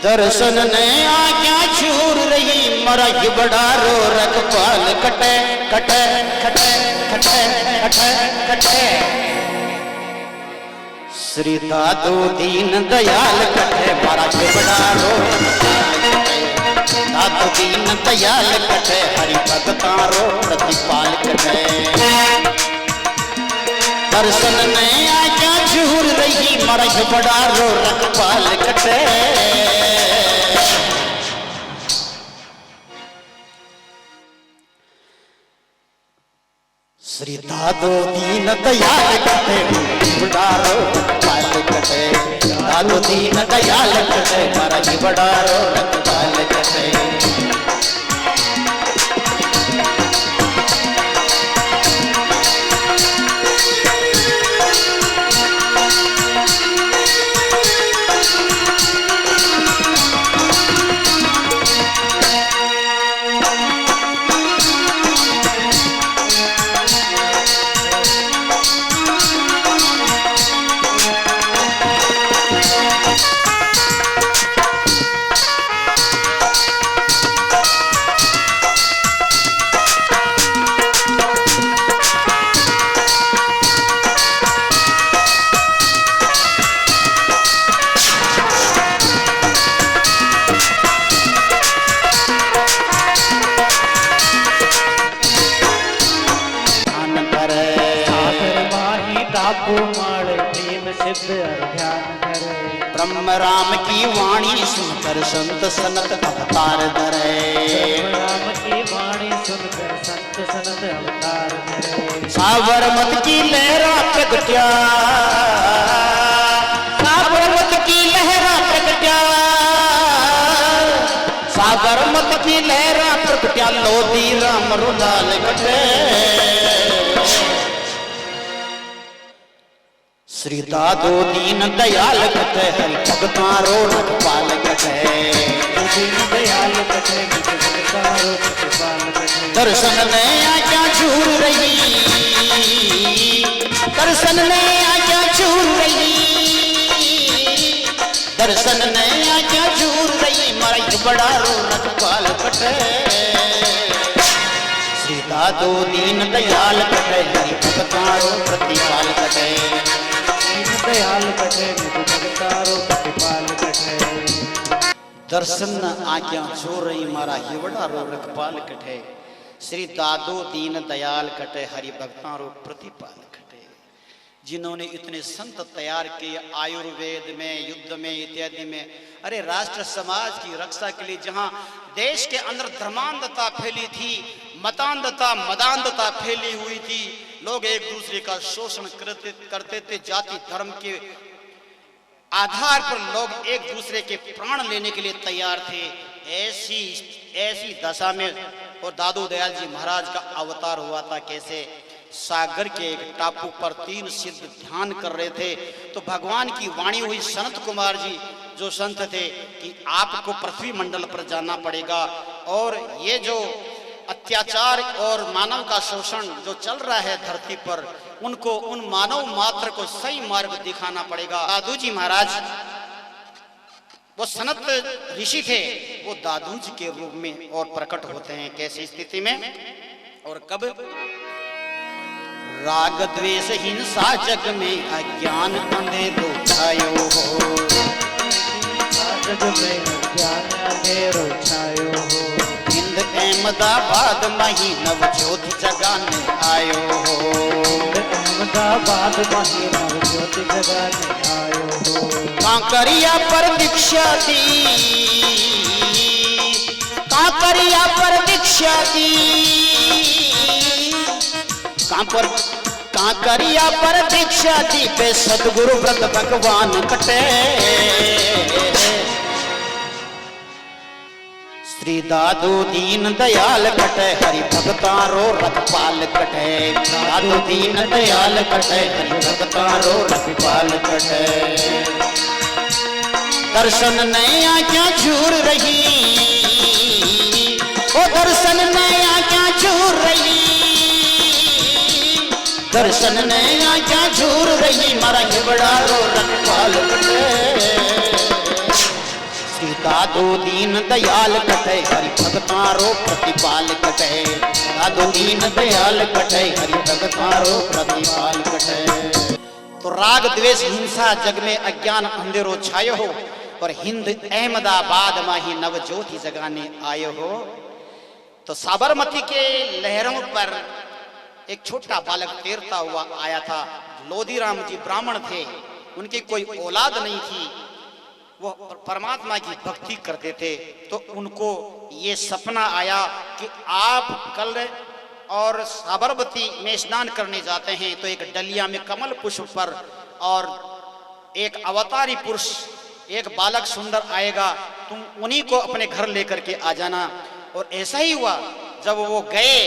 दर्शन ने आज्ञा छूर रही मरा बड़ा रो रखपाल कटे कटे कटे कटे कटे कटे श्री दादू दीन दयाल कटे मरा बड़ा रो दादू दीन दयाल कटे हरि भगता रो प्रतिपाल कटे दर्शन ने आज्ञा छूर रही मरा बड़ा रो रखपाल कटे श्री दादू दीन दयाल कटे बड़ारो पाल कटे दादू दीन दयाल कटे मरा बड़ारो पाल कटे ब्रह्म राम की वाणी सुनकर संत सनत अवतार धरे राम की वाणी सुनकर संत सनत अवतार धरे साबरमत की लहरा प्रगट्या साबरमत की लहरा प्रगट्या साबरमत की लहरा प्रगट्या लोधी राम रुलाल कटे श्री दादू दीन दयाल कटे हरि भगता रो रखपाल कटे दीन दयाल कटे भगता रो रखपाल कटे दर्शन ने आज्ञा छूर रही दर्शन ने आज्ञा छूर रही दर्शन ने आज्ञा छूर रही मरा बड़ा रो रखपाल कटे श्री दादू दीन दयाल कटे हरि भगता रो प्रतिपाल कटे दयाल कटे भगतारो प्रतिपाल कटे दर्शन आज्ञा छूर रही मारा हिवड़ा रो रखपाल कटे श्री दादू दीन दयाल कटे हरि भगता रो प्रतिपाल कटे जिन्होंने इतने संत तैयार किए आयुर्वेद में युद्ध में इत्यादि में अरे राष्ट्र समाज की रक्षा के लिए जहां देश के अंदर धर्मांधता फैली थी मतांधता मदांधता फैली हुई थी लोग एक दूसरे का शोषण करते थे जाति धर्म के आधार पर लोग एक दूसरे के प्राण लेने के लिए तैयार थे ऐसी दशा में और दादू दयाल जी महाराज का अवतार हुआ था कैसे सागर के एक टापू पर 3 सिद्ध ध्यान कर रहे थे तो भगवान की वाणी हुई सनत कुमार जी जो संत थे कि आपको पृथ्वी मंडल पर जाना पड़ेगा और ये जो अत्याचार और मानव का शोषण जो चल रहा है धरती पर उनको उन मानव मात्र को सही मार्ग दिखाना पड़ेगा। दादू जी महाराज वो सनत ऋषि थे वो दादू जी के रूप में और प्रकट होते हैं कैसी स्थिति में और कब राग द्वेष हिंसा जग में अज्ञान अंधेरो छायो हो जग में अज्ञान अंधेरो छायो हो अहमदाबाद मही नव ज्योति जगाने आयो हो अहमदाबाद मही नव ज्योति जगाने आयो हो कांकरिया पर दीक्षा दी कांकरिया पर दीक्षा दी कांकरिया पर दीक्षा दी पे सदगुरु व्रत भगवान कटे श्री दादू दीन दयाल कटे हरि भगता रो रखपाल कटे दादू दीन दयाल कटे हरि भगता रो रखपाल कटे दर्शन नया क्या झूर रही ओ दर्शन नया क्या झूर रही दर्शन नया क्या झूर रही मारा बड़ा रो रखपाल कटे सीता दादू दीन दयाल कटे हरि भगतारो प्रतिपाल कटे। दादू दीन दयाल कटे हरि भगतारो प्रतिपाल कटे। तो राग द्वेष हिंसा जग में अज्ञान अंधेरो छायो हो और हिंद अहमदाबाद में ही नवज्योति जगाने आयो हो। तो साबरमती के लहरों पर एक छोटा बालक तैरता हुआ आया था। लोधीराम जी ब्राह्मण थे, उनकी कोई औलाद नहीं थी, वो परमात्मा की भक्ति करते थे। तो उनको ये सपना आया कि आप कल और साबरमती में स्नान करने जाते हैं तो एक डलिया में कमल पुष्प पर और एक अवतारी पुरुष एक बालक सुंदर आएगा, तुम उन्हीं को अपने घर लेकर के आ जाना। और ऐसा ही हुआ, जब वो गए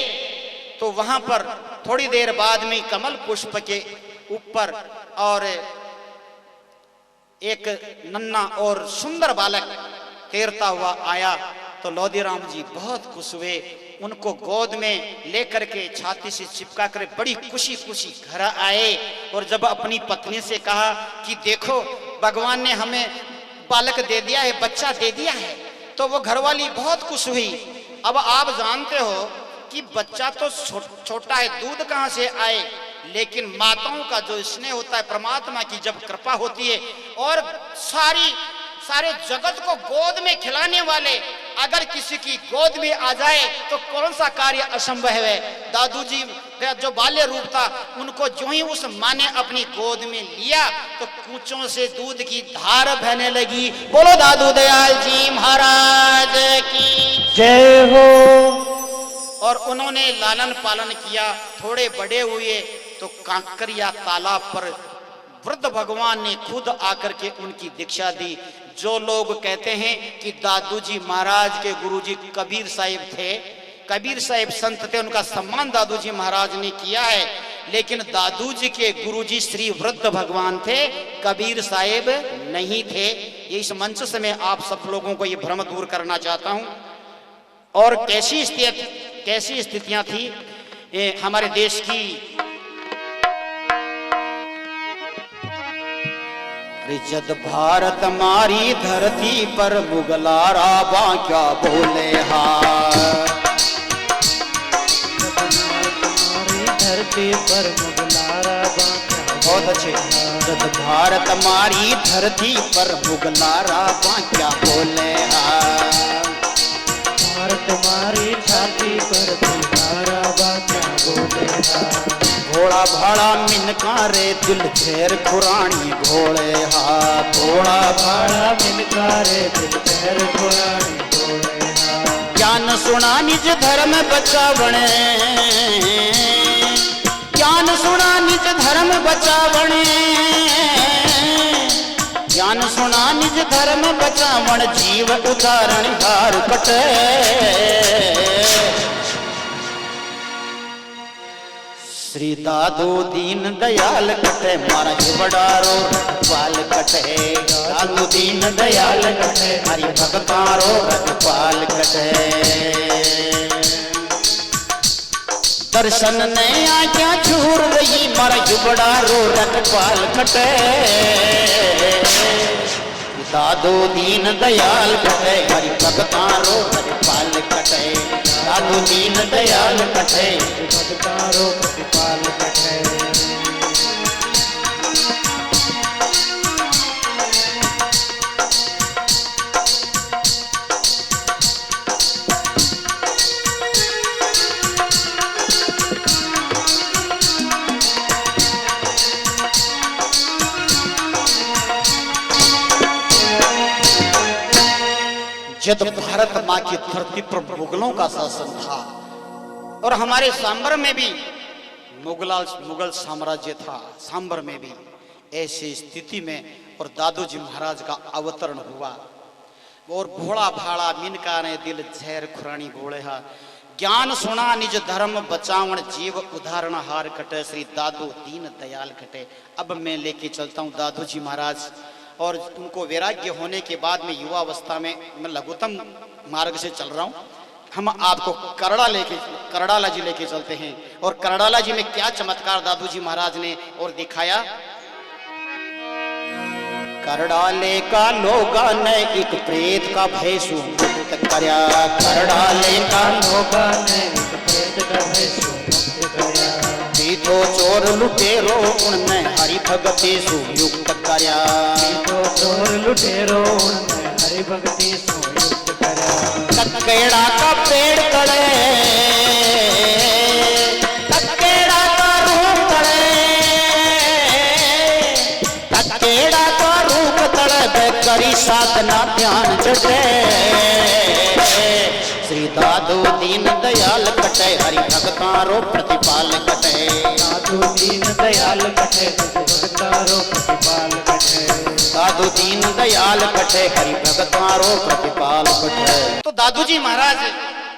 तो वहां पर थोड़ी देर बाद में कमल पुष्प के ऊपर और एक नन्हा और सुंदर बालक तैरता हुआ आया। तो लोधीराम जी बहुत खुश हुए, उनको गोद में लेकर के छाती से चिपका कर बड़ी खुशी खुशी घर आए। और जब अपनी पत्नी से कहा कि देखो भगवान ने हमें बालक दे दिया है, बच्चा दे दिया है, तो वो घरवाली बहुत खुश हुई। अब आप जानते हो कि बच्चा तो छोटा है, दूध कहाँ से आए, लेकिन माताओं का जो स्नेह होता है, परमात्मा की जब कृपा होती है और सारे जगत को गोद में खिलाने वाले अगर किसी की गोद में आ जाए तो कौन सा कार्य असंभव है। दादू जी का जो बाल्य रूप था, उनको जो ही उस माँ ने अपनी गोद में लिया तो कूचों से दूध की धार बहने लगी। बोलो दादू दयाल जी महाराज की जय हो। और उन्होंने लालन पालन किया। थोड़े बड़े हुए तो कांकरिया तालाब पर वृद्ध भगवान ने खुद आकर के उनकी दीक्षा दी। जो लोग कहते हैं कि दादू जी महाराज के गुरुजी कबीर साहिब थे, कबीर साहिब संत थे, उनका सम्मान दादू जी महाराज ने किया है, लेकिन दादू जी के गुरुजी श्री वृद्ध भगवान थे, कबीर साहिब नहीं थे। ये इस मंच से मैं आप सब लोगों को ये भ्रम दूर करना चाहता हूं। और कैसी स्थितियां थी हमारे देश की। जद भारत मारी धरती पर मुगलारा बांक्या बोले धरती पर मुगलारा बहुत अच्छे। जद भारत मारी धरती पर मुगलारा बांक्या बोले भारत मारी छाती पर मुगलारा बांक्या बोले घोड़ा भाड़ा मिनका रे दिल फेर खुरानी घोड़े हा। घोड़ा भाड़ा मिनका रे दिल फेर खुरानी घोड़े हा। ज्ञान सुना निज धर्म बचावणे, ज्ञान सुना निज धर्म बचावणे, ज्ञान सुना निज धर्म बचावण जीव उदाहरण हार कटे। श्री दादू दीन दयाल कटे मारा बड़ारो रखवाल कटे। दादू दीन दयाल कटे हरि भगतारो रखवाल कटे। दर्शन ने आज्ञा छूर रही मारा बड़ारो रखवाल कटे। दादू दीन दयाल कटे हरि भगतारो रखवाल कटे। दादू दीन दयाल कटे भगतारो प्रतिपाल कटे। जब भारत माँ की धरती पर मुगलों का शासन था और हमारे सांबर में भी मुगल साम्राज्य था, सांबर में भी ऐसी स्थिति में और दादू जी महाराज का अवतरण हुआ। और भोला भाड़ा मिनका ने दिल झैर खुरानी घोड़े हा। ज्ञान सुना निज धर्म बचावण जीव उदाहरण हार कटे। श्री दादू दीन दयाल कटे। अब मैं लेके चलता हूँ दादू जी महाराज, और उनको वैराग्य होने के बाद में युवा अवस्था में मैं लघुतम मार्ग से चल रहा हूँ। हम आपको करड़ाला जी लेके चलते हैं, और करड़ाला जी में क्या चमत्कार दादू जी महाराज ने और दिखाया। कर डाले का लोगा ने एक प्रेत का भैसु मुक्त करया, कर डाले का लोगा ने एक प्रेत का भैसु मुक्त करया, पीतो चोर लुटेरो उनने हरि भगति सुयुक्त करया, पीतो चोर लुटेरो उनने हरि भक्ति सुयुक्त करया, ककेड़ा का पेड़ तले, ककेड़ा का रूप तले, ककेड़ा का रूप तले करी साधना ध्यान जटे, श्री दादू दीन दयाल कटे हरि भगतारो प्रतिपाल कटे, दादू दीन दयाल कटे भगतारो प्रतिपाल कटे, दादू दीन दयाल कटे हरि भगतारो प्रतिपाल कटे। तो दादू जी महाराज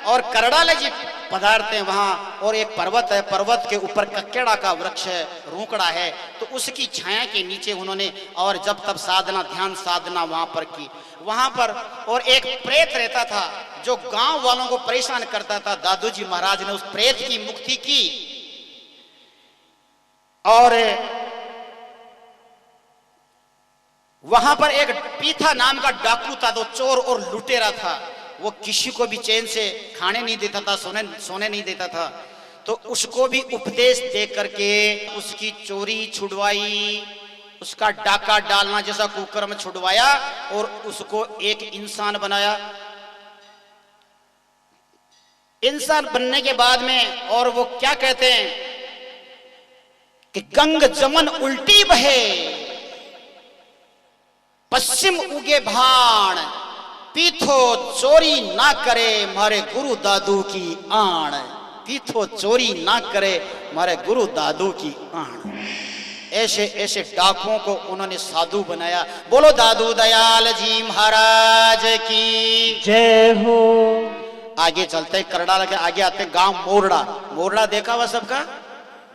और करड़ाले जी पधारते हैं वहां, और एक पर्वत है, पर्वत के ऊपर कक्केड़ा का वृक्ष है, रूकड़ा है, तो उसकी छाया के नीचे उन्होंने और जब तब साधना ध्यान साधना वहां पर की, वहां पर। और एक प्रेत रहता था जो गांव वालों को परेशान करता था, दादू जी महाराज ने उस प्रेत की मुक्ति की। और वहां पर एक पीथा नाम का डाकू था, तो चोर और लुटेरा था, वो किसी को भी चैन से खाने नहीं देता था, सोने नहीं देता था, तो उसको भी उपदेश दे करके उसकी चोरी छुड़वाई, उसका डाका डालना जैसा कुकर्म छुड़वाया और उसको एक इंसान बनाया। इंसान बनने के बाद में और वो क्या कहते हैं कि गंग जमन उल्टी बहे, पश्चिम उगे भाण, पीथो चोरी ना करे मारे गुरु दादू की आण, पीथो चोरी ना करे मारे गुरु दादू की आण। ऐसे ऐसे डाकुओं को उन्होंने साधु बनाया। बोलो दादू दयाल जी महाराज की जय हो। आगे चलते करड़ा लगे, आगे आते गांव मोरड़ा। मोरड़ा देखा हुआ सबका?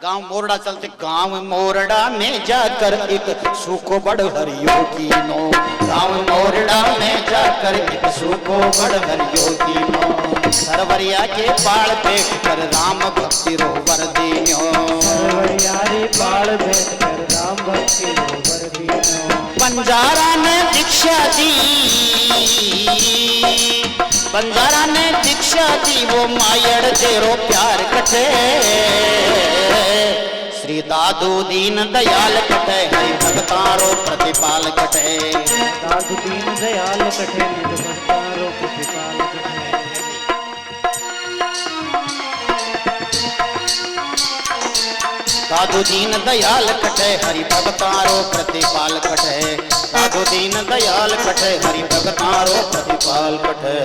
गांव मोरड़ा चलते, गांव मोरड़ा में जाकर एक सूखो बड़ हरियो की नो, गांव मोरड़ा में जाकर एक सूखो बड़ हरियो की नो, सरवरिया के पाल पेट कर राम भक्ति रोवर दीनो, सरवरिया रे पाल भेट कर राम भक्ति रोवर दीनो, बंजारा ने दीक्षा दी, बंजारा ने दीक्षा दी, वो मायड़ तेरो प्यार कटे, श्री दादू दीन दयाल कटे हरि भगतारो प्रतिपाल कटे, दादू दीन दयाल कटे निज भगतारो प्रतिपाल कटे, दादू दीन दयाल कटे हरि भगतारो प्रतिपाल कटे, दादू दीन दयाल कटे हरि भगतारो प्रतिपाल कटे।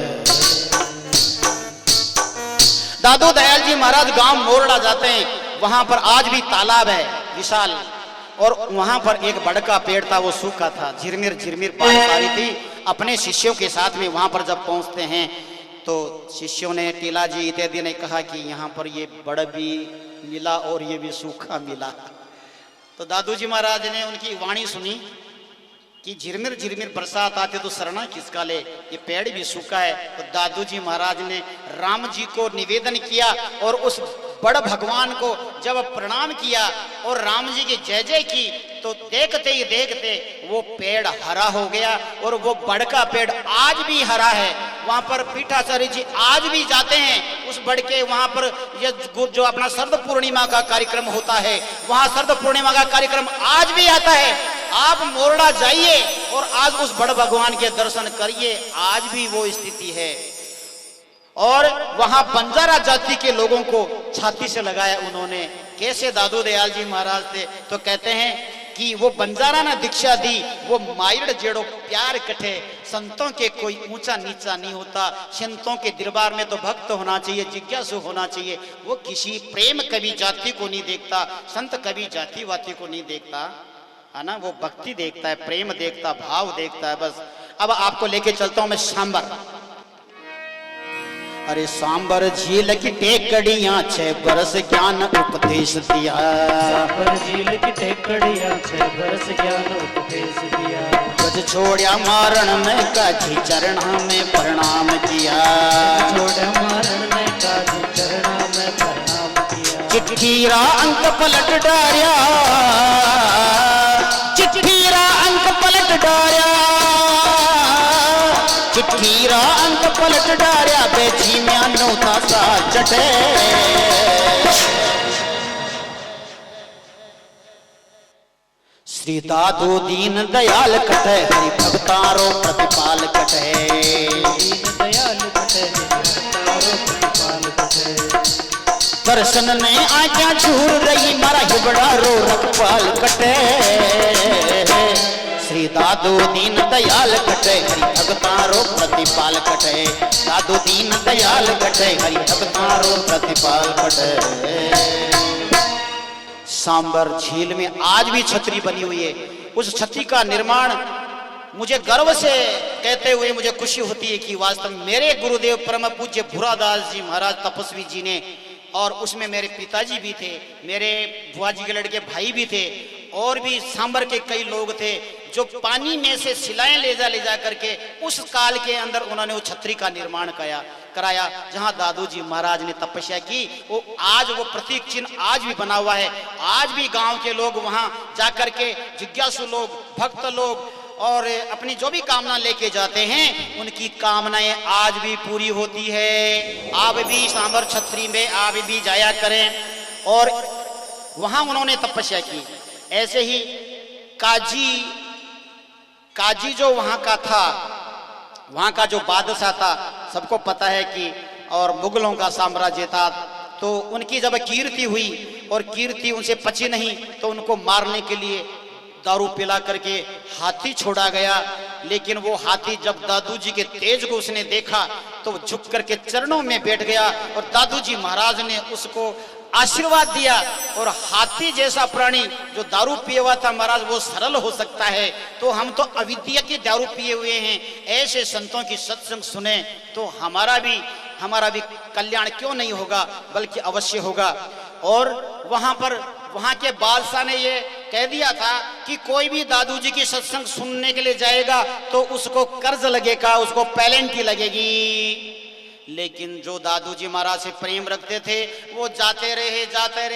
दादू दयाल जी महाराज गांव मोरड़ा जाते हैं, वहां पर आज भी तालाब है विशाल, और वहां पर एक बड़ का पेड़ था, वो सूखा था, झिरमिर झिरमिर बारिश आ रही थी। अपने शिष्यों के साथ में वहां पर जब पहुंचते हैं तो शिष्यों ने, टीला जी इत्यादि ने कहा कि यहाँ पर ये बड़ भी मिला और ये भी सूखा मिला। तो दादू जी महाराज ने उनकी वाणी सुनी कि झिरमिर झिरमिर बरसात आते तो सरना किसका ले, ये पेड़ भी सूखा है। तो दादू जी महाराज ने राम जी को निवेदन किया और उस बड़ भगवान को जब प्रणाम किया और राम जी की जय जय की, तो देखते ही देखते वो पेड़ हरा हो गया, और वो बड़ का पेड़ आज भी हरा है। वहां पर पीठाचार्य जी आज भी जाते हैं उस बड़ के, वहां पर ये जो अपना शरद पूर्णिमा का कार्यक्रम होता है, वहां शरद पूर्णिमा का कार्यक्रम आज भी आता है। आप मोरड़ा जाइए और आज उस बड़ भगवान के दर्शन करिए, आज भी वो स्थिति है। और वहां बंजारा जाति के लोगों को छाती से लगाया उन्होंने। कैसे दादू दयाल जी महाराज थे? तो कहते हैं कि वो बंजारा ने दीक्षा दी, वो मायड़ जेड़ो प्यार कटे, संतों के कोई ऊंचा नीचा नहीं होता, संतों के दरबार में तो भक्त होना चाहिए, जिज्ञासु होना चाहिए। वो किसी प्रेम कभी जाति को नहीं देखता, संत कभी जाति वाति को नहीं देखता, है ना, वो भक्ति देखता है, प्रेम देखता, भाव देखता है, बस। अब आपको लेके चलता हूं मैं सांबर। अरे सांबर झील की टेकड़ियां 6 बरस ज्ञान उपदेश दिया, सांबर झील की टेकड़ियां 6 बरस ज्ञान उपदेश दिया, गज छोड़िया मारण में काजी चरणा में प्रणाम किया, छोड़ा मारण में काजी चरणा में प्रणाम किया, चिट्ठीरा अंक पलट डारिया, चिट्ठीरा अंक पलट डाया, चिट्ठीरा अंक पलट डाया, बेची म्यानो था सा चटे। श्री दादू दीन दयाल कटे, हरि भक्तारो प्रतिपाल कटे। दीन दयाल कटे, हरि भक्तारो प्रतिपाल कटे। दर्शन ने आज्ञा झूर रही, मारा हिबड़ा रो रखपाल कटे। श्री दादू दीन दयाल कटे, हरि भक्तारो प्रतिपाल कटे। दादू दीन दयाल कटे, हरि भक्तारो प्रतिपाल कटे। सांबर झील में आज भी छतरी बनी हुई है। उस छतरी का निर्माण मुझे गर्व से कहते हुए मुझे खुशी होती है कि वास्तव में मेरे गुरुदेव परम पूज्य भूरादास जी महाराज तपस्वी जी ने, और उसमें मेरे पिताजी भी थे, मेरे बुआ जी के लड़के भाई भी थे, और भी सांबर के कई लोग थे जो पानी में से सिलाएं ले जा करके उस काल के अंदर उन्होंने वो छतरी का निर्माण कराया जहां दादू जी महाराज ने तपस्या की। वो आज वो प्रतीक चिन्ह आज भी बना हुआ है। आज भी गांव के लोग वहां जाकर के जिज्ञासु लोग, भक्त लोग और अपनी जो भी कामना लेके जाते हैं, उनकी कामनाएं आज भी पूरी होती है। आप भी सांबर छतरी में आप भी जाया करें। और वहां उन्होंने तपस्या की। ऐसे ही काजी जो वहां का था, वहां का जो बादशाह था, सबको पता है कि, और मुगलों का साम्राज्य था, तो उनकी जब कीर्ति हुई और कीर्ति उनसे पची नहीं, तो उनको मारने के लिए दारू पिला करके हाथी छोड़ा गया। लेकिन वो हाथी जब दादू जी के तेज को उसने देखा तो झुक करके चरणों में बैठ गया, और दादू जी महाराज ने उसको आशीर्वाद दिया। और हाथी जैसा प्राणी जो दारू पिए हुआ था, महाराज वो सरल हो सकता है, तो हम तो अविद्या की दारू पिए हुए हैं, ऐसे संतों की सत्संग सुने तो हमारा भी कल्याण क्यों नहीं होगा, बल्कि अवश्य होगा। और वहां के बादशाह ने ये कह दिया था कि कोई भी दादू जी की सत्संग सुनने के लिए जाएगा तो उसको कर्ज लगेगा, उसको पेनल्टी लगेगी। लेकिन जो दादू जी महाराज से प्रेम रखते थे वो जाते रहे,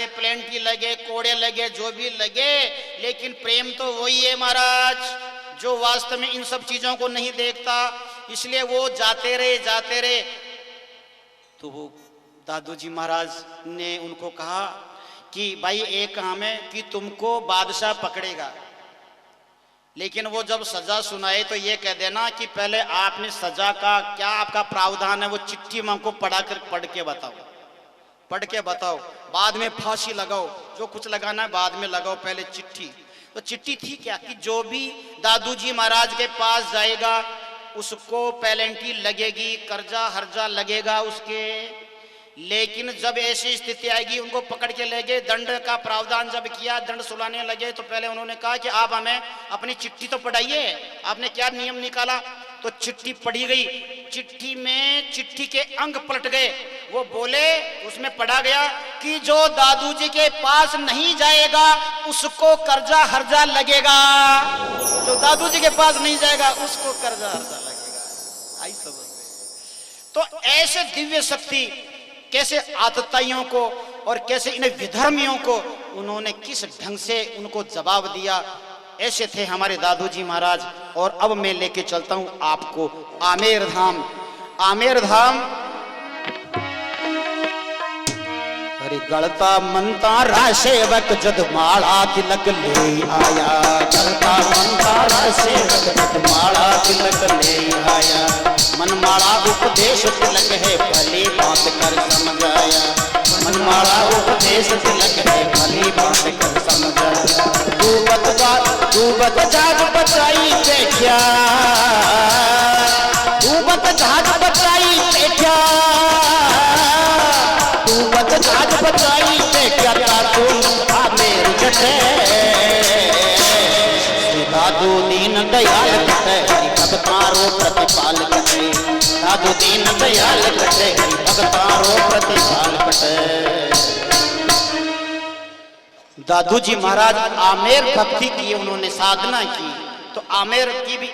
पेनल्टी लगे, कोड़े लगे, जो भी लगे, लेकिन प्रेम तो वही है महाराज जो वास्तव में इन सब चीजों को नहीं देखता। इसलिए वो जाते रहे। तो वो दादू जी महाराज ने उनको कहा कि भाई एक काम है कि तुमको बादशाह पकड़ेगा, लेकिन वो जब सजा सुनाए तो ये कह देना कि पहले आपने सजा का क्या आपका प्रावधान है वो चिट्ठी में हमको पढ़ के बताओ, बाद में फांसी लगाओ, जो कुछ लगाना है बाद में लगाओ, पहले चिट्ठी। तो चिट्ठी थी क्या कि जो भी दादू जी महाराज के पास जाएगा उसको पेनल्टी लगेगी, कर्जा हर्जा लगेगा उसके। लेकिन जब ऐसी स्थिति आएगी उनको पकड़ के ले गए, दंड का प्रावधान जब किया, दंड सुनाने लगे, तो पहले उन्होंने कहा कि आप हमें अपनी चिट्ठी तो पढ़ाइए, आपने क्या नियम निकाला। तो चिट्ठी पढ़ी गई, चिट्ठी के अंग पलट गए। वो बोले, उसमें पढ़ा गया कि जो दादू जी के पास नहीं जाएगा उसको कर्जा हर्जा लगेगा, जो दादू जी के पास नहीं जाएगा उसको कर्जा हर्जा लगेगा। आई समझ में? तो ऐसे दिव्य शक्ति कैसे आतताइयों को और कैसे इन विधर्मियों को उन्होंने किस ढंग से उनको जवाब दिया, ऐसे थे हमारे दादू जी महाराज। और अब मैं लेके चलता हूं आपको आमेर धाम। हरि गलता मनता रासेवक जद माला तिलक ले आया, गलता मनता रासेवक जद माला तिलक ले आया। मनमाला उपदेश तिलक है भली बात कर समझाया, मनमाला उपदेश तिलक है भली बात कर समझाया। डूबत जाग बचाई देखा, डूबत जाग बचाई देखा, डूबत जाग बचाई देखा, दादू आमेर जटे। दादू दीन दयाल कटे, हरि भक्तारो प्रतिपाल कटे। दादू दीन दयाल कटे, हरि भक्तारो प्रतिपाल कटे। दादू जी महाराज आमेर भक्ति की उन्होंने साधना की, तो आमेर की भी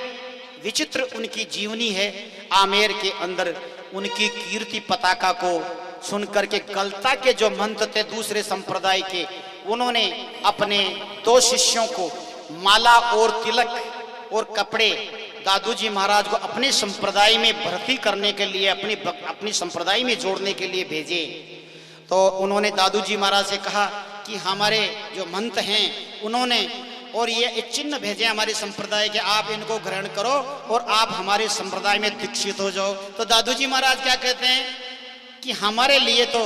विचित्र उनकी जीवनी है। आमेर के अंदर उनकी कीर्ति पताका को सुन करके गलता के जो मंत्र थे दूसरे संप्रदाय के, उन्होंने अपने 2 शिष्यों को माला और तिलक और कपड़े दादूजी महाराज को अपने संप्रदाय में भर्ती करने के लिए, अपनी संप्रदाय में जोड़ने के लिए भेजे। तो उन्होंने दादूजी महाराज से कहा कि हमारे जो महंत हैं उन्होंने और ये एक चिन्ह भेजे हमारे संप्रदाय के, आप इनको ग्रहण करो और आप हमारे संप्रदाय में दीक्षित हो जाओ। तो दादूजी महाराज क्या कहते हैं कि हमारे लिए तो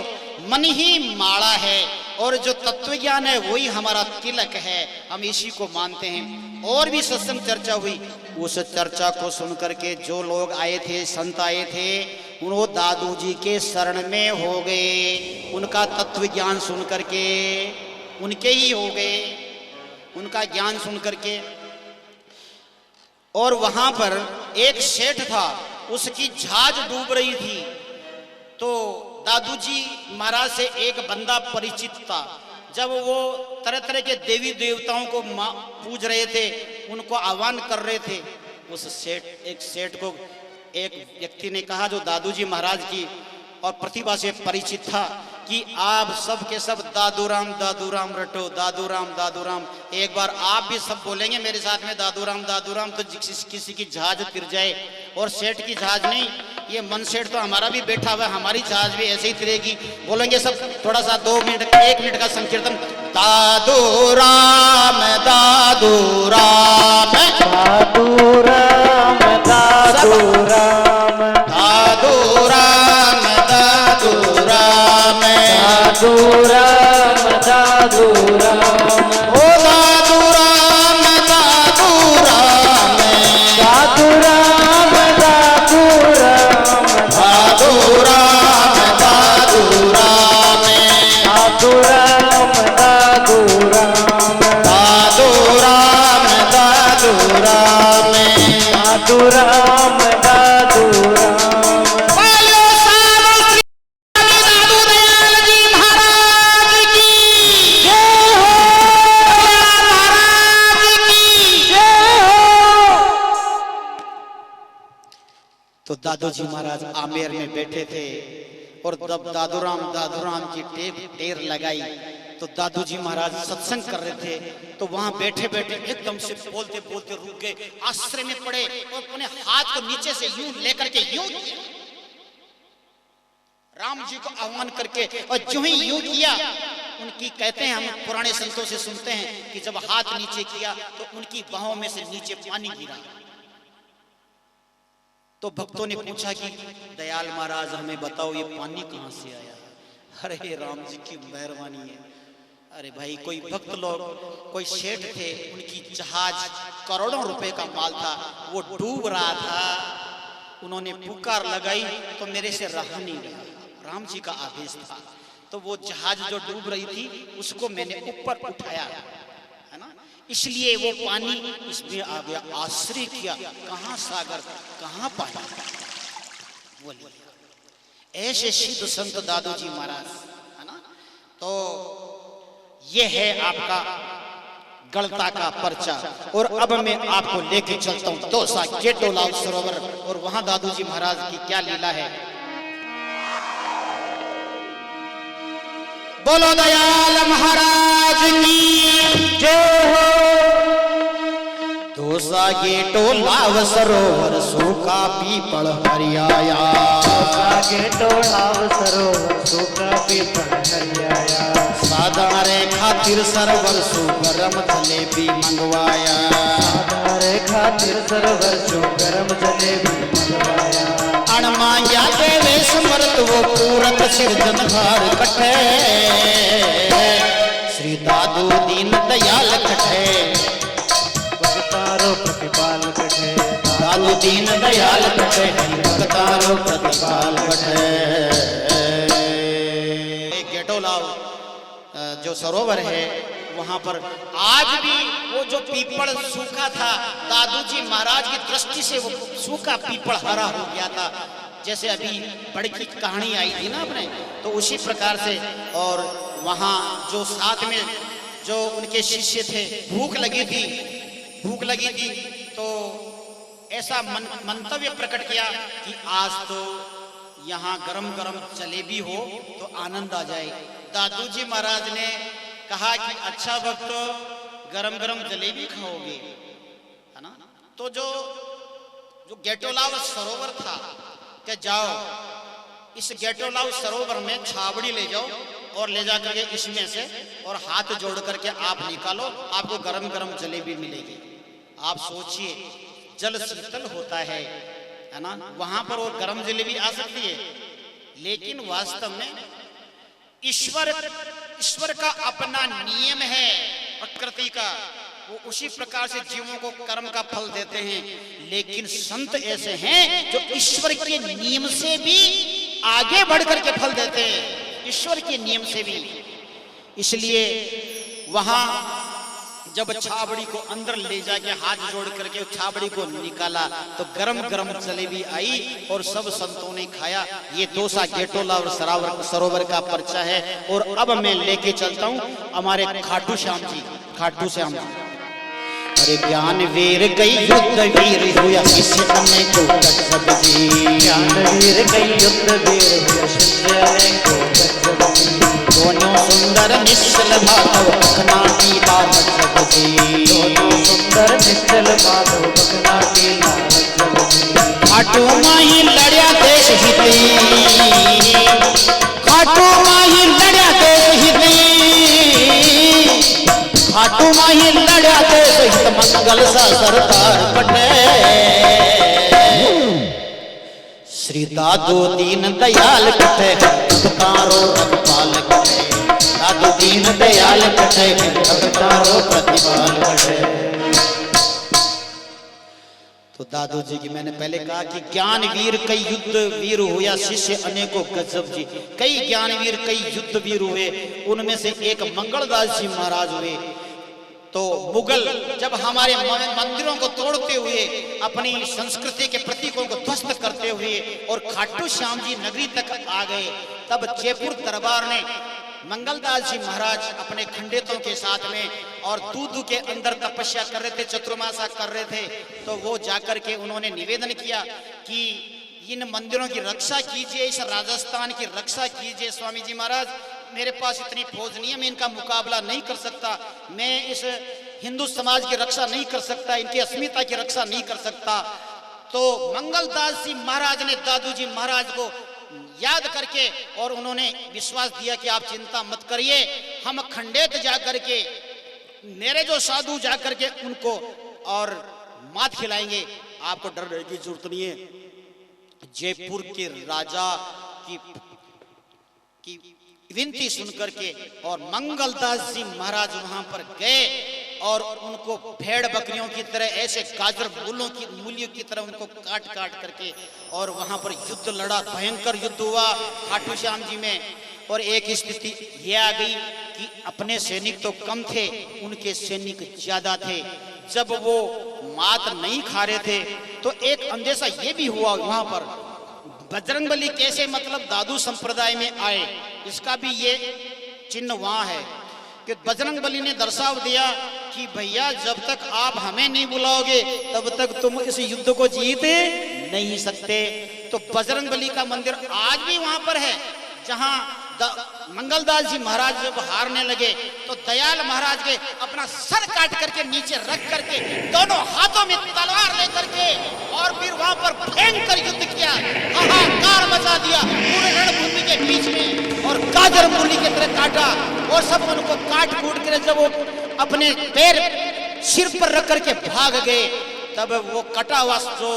मन ही माला है और जो तत्व ज्ञान है वही हमारा तिलक है, हम इसी को मानते हैं। और भी सत्संग चर्चा हुई, उस चर्चा को सुनकर के जो लोग आए थे, संत आए थे, उन्होंने दादूजी के शरण में हो गए। उनका तत्व ज्ञान सुन करके उनके ही हो गए, उनका ज्ञान सुन करके। और वहां पर एक सेठ था, उसकी जहाज डूब रही थी। तो दादूजी महाराज से एक बंदा परिचित था। जब वो तरह तरह के देवी देवताओं को पूज रहे थे, उनको आह्वान कर रहे थे, उस सेठ को एक व्यक्ति ने कहा जो दादूजी महाराज की और प्रतिभा से परिचित था कि आप सब के सब दादू राम रटो, दादू राम। एक बार आप भी सब बोलेंगे मेरे साथ में दादू राम तो किसी की जहाज तिर जाए। और सेठ की जहाज नहीं, ये मन सेठ तो हमारा भी बैठा हुआ है, हमारी जहाज भी ऐसे ही तिरेगी। बोलेंगे सब थोड़ा सा 2 मिनट 1 मिनट का संकीर्तन, दादू राम दादू राम दादू राम दादू राम दादू राम दादू राम दादू राम दादू राम ओ दादू राम दादू राम दादू राम दादू राम दादू राम दादू राम दादू राम दादू राम दादू राम दादू राम दादू राम दादू राम। तो दादूजी महाराज आमेर में बैठे थे और जब दादू राम की टेर लगाई तो दादूजी महाराज सत्संग कर रहे थे। तो वहां बैठे बैठे एकदम से बोलते बोलते रुक गए, आश्रय में पड़े और अपने हाथ को नीचे से यूं लेकर के यूं राम जी को आह्वान करके, और जो ही यूं किया, उनकी कहते हैं, हम पुराने संतों से सुनते हैं कि जब हाथ नीचे किया तो उनकी बाहों में से नीचे पानी गिरा। तो भक्तों ने पूछा कि दयाल महाराज हमें बताओ ये पानी कहां से आया? अरे राम जी की मेहरबानी है। अरे भाई, कोई भक्त लोग, कोई सेठ थे, उनकी जहाज करोड़ों रुपए का माल था, वो डूब रहा था। उन्होंने पुकार लगाई तो मेरे से रहा नहीं गया, राम जी का आदेश था। तो वो जहाज जो डूब रही थी उसको मैंने ऊपर उठाया, है ना, इसलिए वो पानी इसमें आ गया। आश्रय किया, कहां सागर कहां पानी, बोलिए। ऐसे सिद्ध संत दादूजी महाराज, है ना। तो ये है आपका गलता का पर्चा। और अब मैं आपको लेके चलता हूं दौसा गेटोलाल सरोवर, और वहां दादूजी महाराज की क्या लीला है। बोलो दयाल महाराज की जय हो। दौसा गेटोलाल सरोवर सूखा पीपल हरियाया, गेटोलाल सरोवर सूखा पीपल हरियाया। साधारे खातिर सरवर सु गरम जलेबी मंगवाया, साधारे खातिर सरवर सु गरम जलेबी मंगवाया। अणमाया देवे समर्थ वो पूरक सिरजनहार कटे, श्री दादू दीन दयाल कटे, भक्तारो प्रतिपाल कटे, दादू दीन दयाल कटे, भक्तारो प्रतिपाल कटे। गेटोलाल जो सरोवर है वहां पर आज भी वो जो पीपल सूखा था, दादूजी महाराज की दृष्टि से वो सूखा पीपल हरा हो गया था। जैसे अभी बड़ी की कहानी आई थी ना अपने, तो उसी प्रकार से। और वहां जो साथ में जो उनके शिष्य थे, भूख लगी थी, तो ऐसा मंतव्य प्रकट किया कि आज तो यहाँ गरम गरम जलेबी हो तो आनंद आ जाए। दादूजी महाराज ने कहा कि अच्छा भक्तों, गरम गरम जलेबी खाओगे, है ना? तो जो गेटोलाव सरोवर था, कि जाओ इस गेटोलाव सरोवर में छाबड़ी ले जाओ और ले जा करके इसमें से और हाथ जोड़ करके आप निकालो, आपको गरम गरम जलेबी मिलेगी। आप सोचिए, जल शीतल होता है ना, वहां पर वो गरम जलेबी आ सकती है। लेकिन वास्तव में ईश्वर का अपना नियम है प्रकृति का, वो उसी प्रकार से जीवों को कर्म का फल देते हैं। लेकिन संत ऐसे हैं जो ईश्वर के नियम से भी आगे बढ़ करके फल देते हैं, ईश्वर के नियम से भी। इसलिए वहां जब छाबड़ी को अंदर ले जाके हाथ जोड़ करके छाबड़ी को निकाला तो गरम गरम जलेबी आई और सब संतों ने खाया। ये दोसा गेटोलाव सरोवर का पर्चा है। और अब मैं लेके चलता हूँ हमारे खाटू श्याम जी, खाटू श्याम जी। अरे ज्ञान वीर कई युद्ध वीर हुआ शिष्य अनेको गजब जी, ज्ञान वीर कई युद्ध वीर हुआ शिष्य अनेको गजब जी। दोनों सुंदर निश्चल माधव बखना टीला गजब जी, दोनों सुंदर निश्चल माधव बखना टीला गजब जी। खाटू माही लड़या देश हितई, खाटू माही लड़या देश हितई, खाटू माही लड़या देश हित मंगल सा सरदार पटेल। श्री दादू दीन दयाल कटे भक्तारो रखपाल कटे, दादू दीन दयाल कटे भक्तारो प्रतिपाल कटे। तो दादू जी की मैंने पहले कहा कि ज्ञान वीर कई युद्ध वीर हुआ शिष्य अनेकों गजब जी। कई ज्ञान वीर कई युद्ध वीर हुए, उनमें से एक मंगलदास जी महाराज हुए। तो मुगल जब हमारे मंदिरों को तोड़ते हुए अपनी संस्कृति के प्रतीकों को ध्वस्त करते हुए और खाटू श्याम जी नगरी तक आ गए, तब जयपुर दरबार ने मंगलदास जी महाराज अपने खंडितों के साथ में और दूध के अंदर तपस्या कर रहे थे, चतुर्मासा कर रहे थे। तो वो जाकर के उन्होंने निवेदन किया कि इन मंदिरों की रक्षा कीजिए, इस राजस्थान की रक्षा कीजिए स्वामी जी महाराज। मेरे पास इतनी फौज नहीं है, मैं इनका मुकाबला नहीं कर सकता, मैं इस हिंदू समाज की रक्षा नहीं कर सकता, इनकी अस्मिता की रक्षा नहीं कर सकता। तो मंगलदास जी महाराज ने दादू जी महाराज को याद करके और उन्होंने विश्वास दिया कि आप चिंता मत करिए, हम खंडेत जाकर के मेरे जो साधु जाकर के उनको और मात खिलाएंगे, आपको डरने की जरूरत नहीं है। जयपुर के राजा की विनती सुनकर के और मंगलदास जी महाराज वहां पर गए और उनको भेड़ बकरियों की तरह ऐसे गाजर मूलियों की तरह उनको काट काट करके और वहां पर युद्ध लड़ा, भयंकर युद्ध हुआ खाटू श्याम जी में। और एक स्थिति ये आ गई कि अपने सैनिक तो कम थे, उनके सैनिक ज्यादा थे। जब वो मात नहीं खा रहे थे तो एक अंदेशा ये भी हुआ वहां पर, बजरंगबली कैसे मतलब दादू संप्रदाय में आए, इसका भी ये चिन्ह वहां है कि बजरंगबली ने दर्शाव दिया कि भैया जब तक आप हमें नहीं बुलाओगे तब तक तुम इस युद्ध को जीत नहीं सकते। तो बजरंगबली का मंदिर आज भी वहां पर है, जहां मंगलदास जी महाराज जब हारने लगे तो दयाल महाराज के अपना सर काट करके नीचे रख करके दोनों हाथों में तलवार लेकर के और फिर वहां पर भयंकर युद्ध किया, हाहाकार मचा दिया पूरे रणभूमि के बीच में और गाजर मूली की तरह काटा। और सब उनको काट कूट कर जब वो अपने पैर सिर पर रख करके भाग गए, तब वो कटा हुआ जो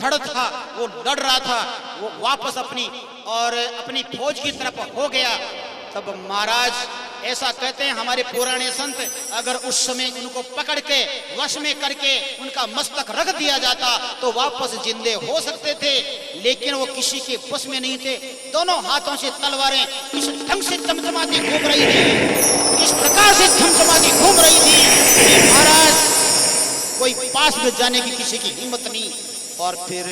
धड़ था वो लड़ रहा था, वो वापस अपनी फौज की तरफ हो गया। तब महाराज ऐसा कहते हैं हमारे पुराने संत, अगर उस समय उनको पकड़ के वश में करके उनका मस्तक रख दिया जाता तो वापस जिंदे हो सकते थे, लेकिन वो किसी के बस में नहीं थे। दोनों हाथों से तलवारें इस ढंग से चमचमाती घूम रही थी, इस प्रकार से चमचमाती घूम रही थी कि महाराज कोई पास में जाने की किसी की हिम्मत नहीं। और फिर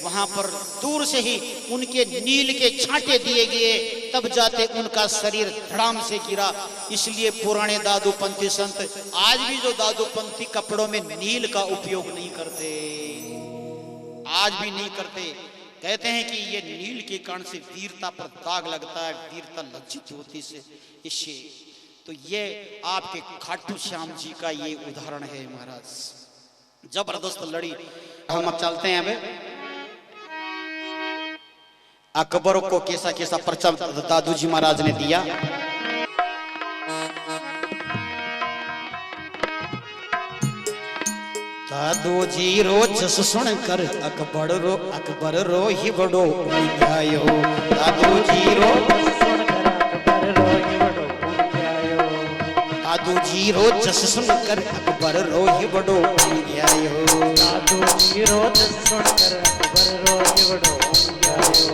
वहां पर दूर से ही उनके नील के छांटे दिए गए, तब जाते उनका शरीर धड़ाम से गिरा। इसलिए पुराने दादूपंथी संत आज भी जो दादूपंथी कपड़ों में नील का उपयोग नहीं करते, आज भी नहीं करते। कहते हैं कि ये नील के कारण से वीरता पर दाग लगता है, वीरता लज्जित होती से इससे। तो ये आपके खाटू श्याम जी का ये उदाहरण है महाराज। जबरदस्त लड़ी। हम अब चलते हैं। अब अकबर को कैसा कैसा पर्चा दादू जी महाराज ने दिया। दादू जी रोज सुनकर अकबर रो ही बड़ो आयो। दादू जी रो दादू जी रोज सुनकर अकबर रो ही बड़ो आयो। दादू जी रोज सुनकर अकबर रो ही बड़ो आयो।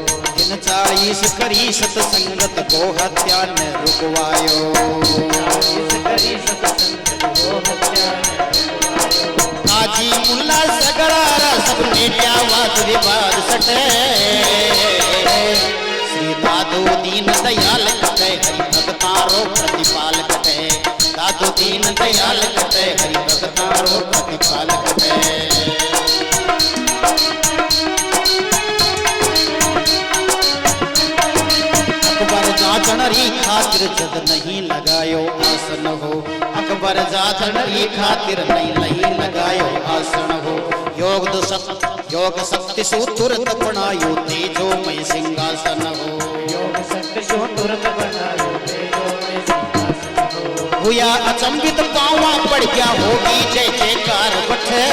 40 करी सतसंगत को हत्या न रुकवायो। 40 करी सतसंगत को हत्या न रुकवायो। काजी मुल्ला सगरारा सबने क्या वाद विवाद सटे। श्री दादू दीन दयाल कटे हरि भगतारो प्रतिपाल कटे। दादू दीन दयाल कटे हरि भगतारो प्रतिपाल कटे। अकबर जाचनरी खातिर जद नहीं लगायो आसन हो। अकबर जाचनरी खातिर नहीं लगायो आसन हो। योग शक्ति सु तुरंत बनायो तेजो मय सिंहासन हो। योग शक्ति सु तुरंत बनायो तेजो मय सिंहासन हो। हुआ अचंभित पावा पड़ गया होगी जय जयकार बठे।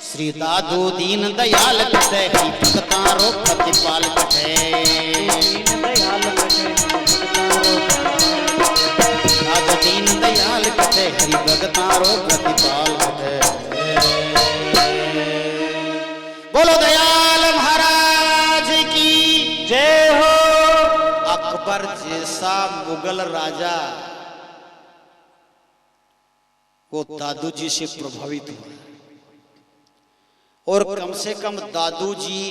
श्री दादू दीन दयाल कटे हरि भगतारो प्रतिपाल कटे। दादू दीन दयाल कटे हरि भगतारो प्रतिपाल कटे। बोलो दयाल महाराज की जय हो। अकबर जैसा मुगल राजा वो दादू जी से प्रभावित हुआ और कम से कम दादू जी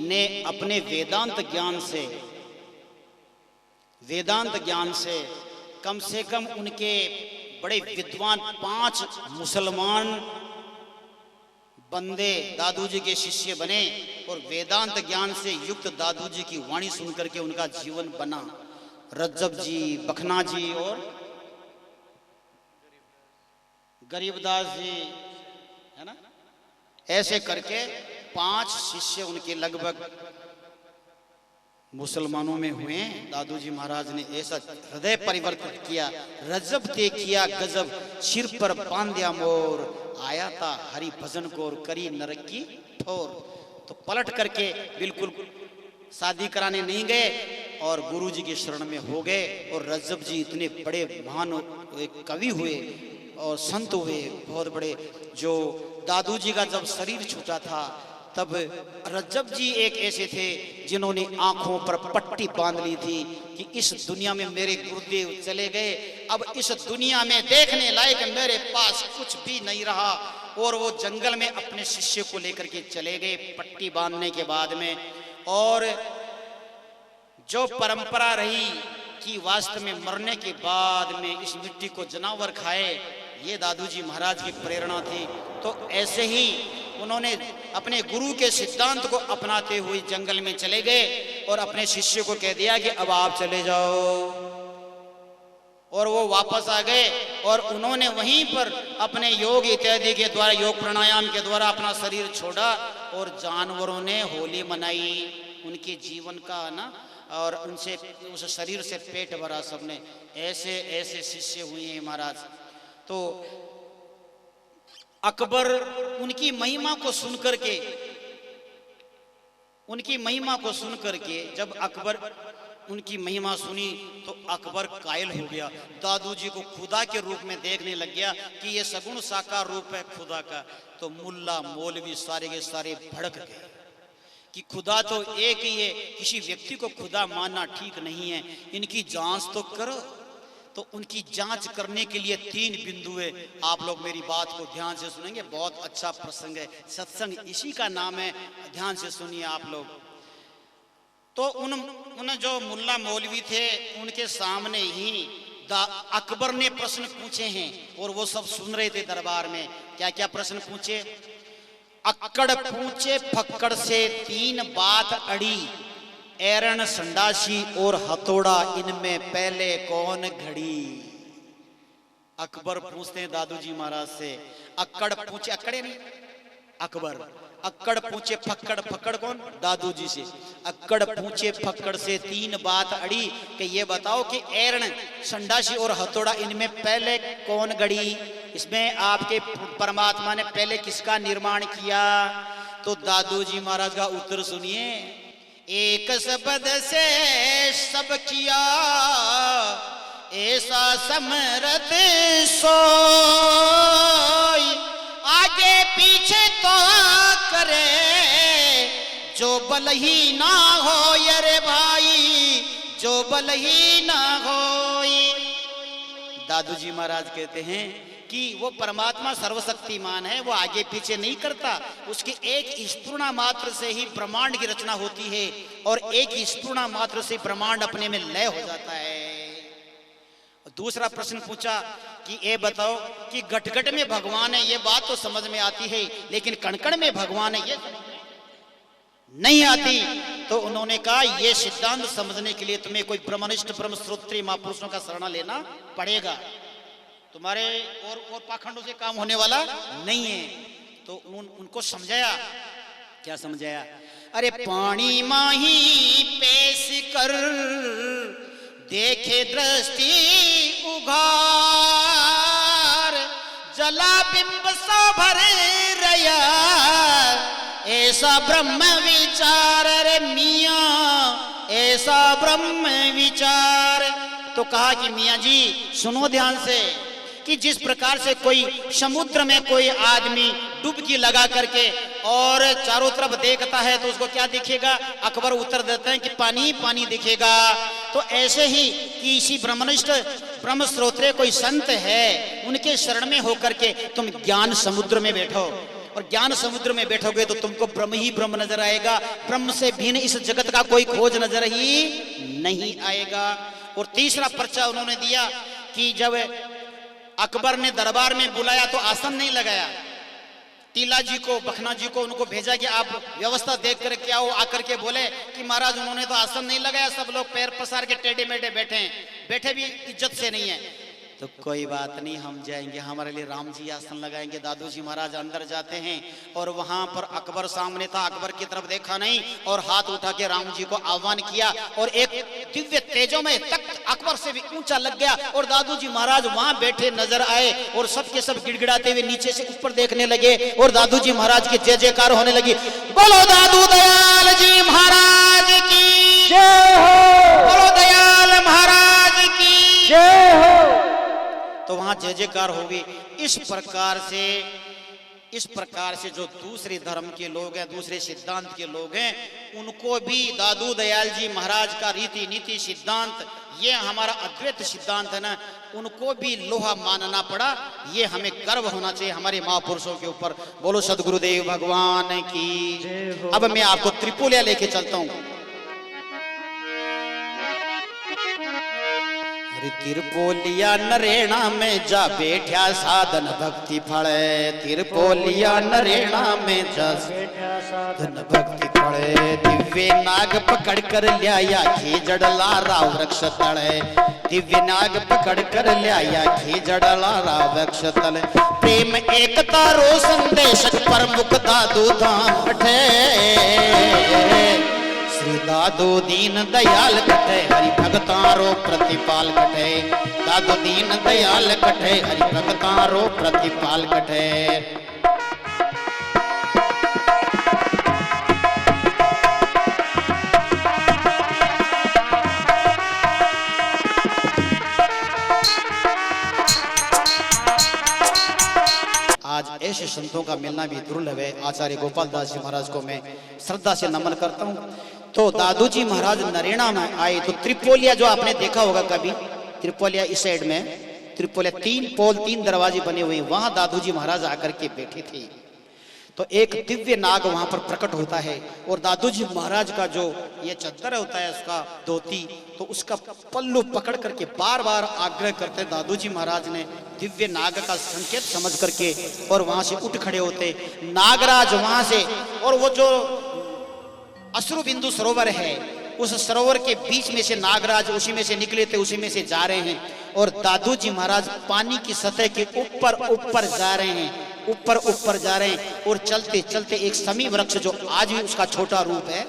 ने अपने वेदांत ज्ञान से कम से कम उनके बड़े विद्वान 5 मुसलमान बंदे दादू जी के शिष्य बने और वेदांत ज्ञान से युक्त दादू जी की वाणी सुनकर के उनका जीवन बना। रज्जब जी, बखना जी और गरीबदास जी, है ना, ऐसे करके 5 शिष्य उनके लगभग मुसलमानों में हुए। दादू जी महाराज ने ऐसा हृदय परिवर्तन किया। रजब ते किया गजब सिर पर बांध्या मोर। आया था हरि भजन को और करी नरक की ठोर। तो पलट करके बिल्कुल शादी कराने नहीं गए और गुरु जी की शरण में हो गए। और रजब जी इतने बड़े महान कवि हुए और संत हुए, बहुत बड़े। जो दादू जी का जब शरीर छूटा था तब रज्जब जी एक ऐसे थे जिन्होंने आंखों पर पट्टी बांध ली थी कि इस दुनिया में मेरे गुरुदेव चले गए, अब इस दुनिया में देखने लायक मेरे पास कुछ भी नहीं रहा। और वो जंगल में अपने शिष्य को लेकर के चले गए पट्टी बांधने के बाद में। और जो परंपरा रही कि वास्तव में मरने के बाद में इस मिट्टी को जानवर खाए, ये दादू जी महाराज की प्रेरणा थी। तो ऐसे ही उन्होंने अपने गुरु के सिद्धांत को अपनाते हुए जंगल में चले गए और अपने शिष्य को कह दिया कि अब आप चले जाओ। और वो वापस आ गए और उन्होंने वहीं पर अपने योग इत्यादि के द्वारा, योग प्राणायाम के द्वारा अपना शरीर छोड़ा और जानवरों ने होली मनाई उनके जीवन का ना, और उनसे उस शरीर से पेट भरा सबने। ऐसे ऐसे शिष्य हुए हैं महाराज। तो अकबर उनकी महिमा को सुनकर के जब अकबर उनकी महिमा सुनी तो अकबर कायल हो गया। दादू जी को खुदा के रूप में देखने लग गया कि ये सगुण साकार रूप है खुदा का। तो मुल्ला मौलवी सारे के सारे भड़क गए कि खुदा तो एक ही है, किसी व्यक्ति को खुदा मानना ठीक नहीं है, इनकी जांच तो करो। तो उनकी जांच करने के लिए 3 बिंदु है। आप लोग मेरी बात को ध्यान से सुनेंगे, बहुत अच्छा प्रसंग है, सत्संग इसी का नाम है, ध्यान से सुनिए आप लोग। तो उन जो मुल्ला मौलवी थे उनके सामने ही अकबर ने प्रश्न पूछे हैं और वो सब सुन रहे थे दरबार में। क्या क्या प्रश्न पूछे? अक्कड़ पूछे फक्कड़ से 3 बात अड़ी, एरण संडासी और हथौड़ा इनमें पहले कौन घड़ी। अकबर पूछते हैं दादू जी महाराज से, अक्कड़ पूछे, अक्कड़े नहीं अकबर, अक्कड़ पूछे फक्कड़, फक्कड़ कौन, दादू जी से। अक्कड़ पूछे फक्कड़ से तीन बात अड़ी कि ये बताओ कि एरण संडासी और हथौड़ा इनमें पहले कौन गढ़ी, इसमें आपके परमात्मा ने पहले किसका निर्माण किया। तो दादू जी महाराज का उत्तर सुनिए, एक शब्द से सब किया ऐसा समरथ सोई, आगे पीछे तो करे जो बल ही ना हो, अरे भाई जो बल ही ना हो। दादू जी महाराज कहते हैं कि वो परमात्मा सर्वशक्तिमान है, वो आगे पीछे नहीं करता, उसके एक स्फुरणा मात्र से ही ब्रह्मांड की रचना होती है और एक स्फुरणा मात्र से ब्रह्मांड अपने में लय हो जाता है। दूसरा प्रश्न पूछा कि ये बताओ कि घट-घट में भगवान है, ये बात तो समझ में आती है, लेकिन कण-कण में भगवान है ये नहीं आती। तो उन्होंने कहा ये सिद्धांत समझने के लिए तुम्हें कोई ब्रह्मनिष्ठ ब्रह्म श्रोत्री महापुरुषों का शरण लेना पड़ेगा, तुम्हारे और पाखंडों से काम होने वाला नहीं है। तो उनको समझाया, क्या समझाया, अरे पानी माही पेश कर देखे दृष्टि उघार, जला बिंब सा भरे रया ऐसा ब्रह्म विचार, रे मियां ऐसा ब्रह्म विचार। तो कहा कि मियां जी सुनो ध्यान से कि जिस प्रकार से कोई समुद्र में कोई आदमी डुबकी लगा करके और चारों तरफ देखता है तो उसको क्या दिखेगा, अकबर उत्तर देते हैं कि पानी पानी दिखेगा। तो ऐसे ही कि इसी ब्रह्मनिष्ठ ब्रह्म स्रोत्रे कोई संत है, उनके शरण में होकर के तुम ज्ञान समुद्र में बैठो, और ज्ञान समुद्र में बैठोगे तो तुमको ब्रह्म ही ब्रह्म नजर आएगा, ब्रह्म से भिन्न इस जगत का कोई खोज नजर ही नहीं आएगा। और तीसरा पर्चा उन्होंने दिया कि जब अकबर ने दरबार में बुलाया तो आसन नहीं लगाया, टीला जी को बखना जी को उनको भेजा कि आप व्यवस्था देख कर क्या हो, आकर के बोले कि महाराज उन्होंने तो आसन नहीं लगाया, सब लोग पैर पसार के टेढ़े मेढ़े बैठे हैं, बैठे भी इज्जत से नहीं है। तो कोई बात नहीं, हम जाएंगे, हमारे लिए राम जी आसन लगाएंगे। दादू जी महाराज अंदर जाते हैं और वहां पर अकबर सामने था, अकबर की तरफ देखा नहीं और हाथ उठा के राम जी को आह्वान किया और एक दिव्य तेजोमय तख्त अकबर से भी ऊंचा लग गया और दादू जी महाराज वहां बैठे नजर आए और सबके सब गिड़गिड़ाते हुए नीचे से ऊपर देखने लगे और दादू जी महाराज की जय जयकार होने लगी। बोलो दादू दयाल जी महाराज की जय हो, बोलो दयाल महाराज की जय हो। तो वहां जय जयकार होगी। इस प्रकार से जो दूसरे धर्म के लोग हैं, दूसरे सिद्धांत के लोग हैं, उनको भी दादू दयाल जी महाराज का रीति नीति सिद्धांत, ये हमारा अद्वैत सिद्धांत है ना, उनको भी लोहा मानना पड़ा। ये हमें गर्व होना चाहिए हमारे महापुरुषों के ऊपर। बोलो सदगुरुदेव भगवान की। अब मैं आपको त्रिपोलिया लेके चलता हूं। तिरपोलिया नरेणा में जा बैठा साधन भक्ति फड़े, तिरपोलिया नरेणा में जा साधन भक्ति फड़े, दिव्य नाग पकड़ कर लिया खीजड़ला राव वृक्ष तले, दिव्य नाग पकड़ कर लिया खीजड़ला राव वृक्ष तले, प्रेम एकता रो संदेश पर मुख दादू धाम बैठे, श्री दादू दीन दयाल कटे हरि भगतारो प्रतिपाल कटे, दादू दीन दयाल कटे हरि भगतारो प्रतिपाल कटे। आज ऐसे संतों का मिलना भी दुर्लभ है। आचार्य गोपाल दास जी महाराज को मैं श्रद्धा से नमन करता हूँ। तो दादू जी महाराज नरेणा में आए तो त्रिपोलिया जो आपने देखा होगा कभी, त्रिपोलिया इस साइड में, त्रिपोलिया 3 पोल 3 दरवाजे बने हुए, वहां दादू जी महाराज आकर के बैठे थे। तो एक दिव्य नाग वहां पर प्रकट होता है और दादू जी महाराज का जो ये चद्दर होता है उसका धोती, तो उसका पल्लू पकड़ करके बार बार आग्रह करते दादू जी महाराज ने दिव्य नाग का संकेत समझ करके और वहां से उठ खड़े होते। नागराज वहां से, और वो जो अश्रु बिंदु सरोवर है उस सरोवर के बीच में से नागराज उसी में से निकले थे, उसी में से जा रहे हैं और दादू जी महाराज पानी की सतह के ऊपर ऊपर जा रहे हैं, ऊपर ऊपर जा रहे हैं। और चलते चलते एक समी वृक्ष जो आज भी उसका छोटा रूप है,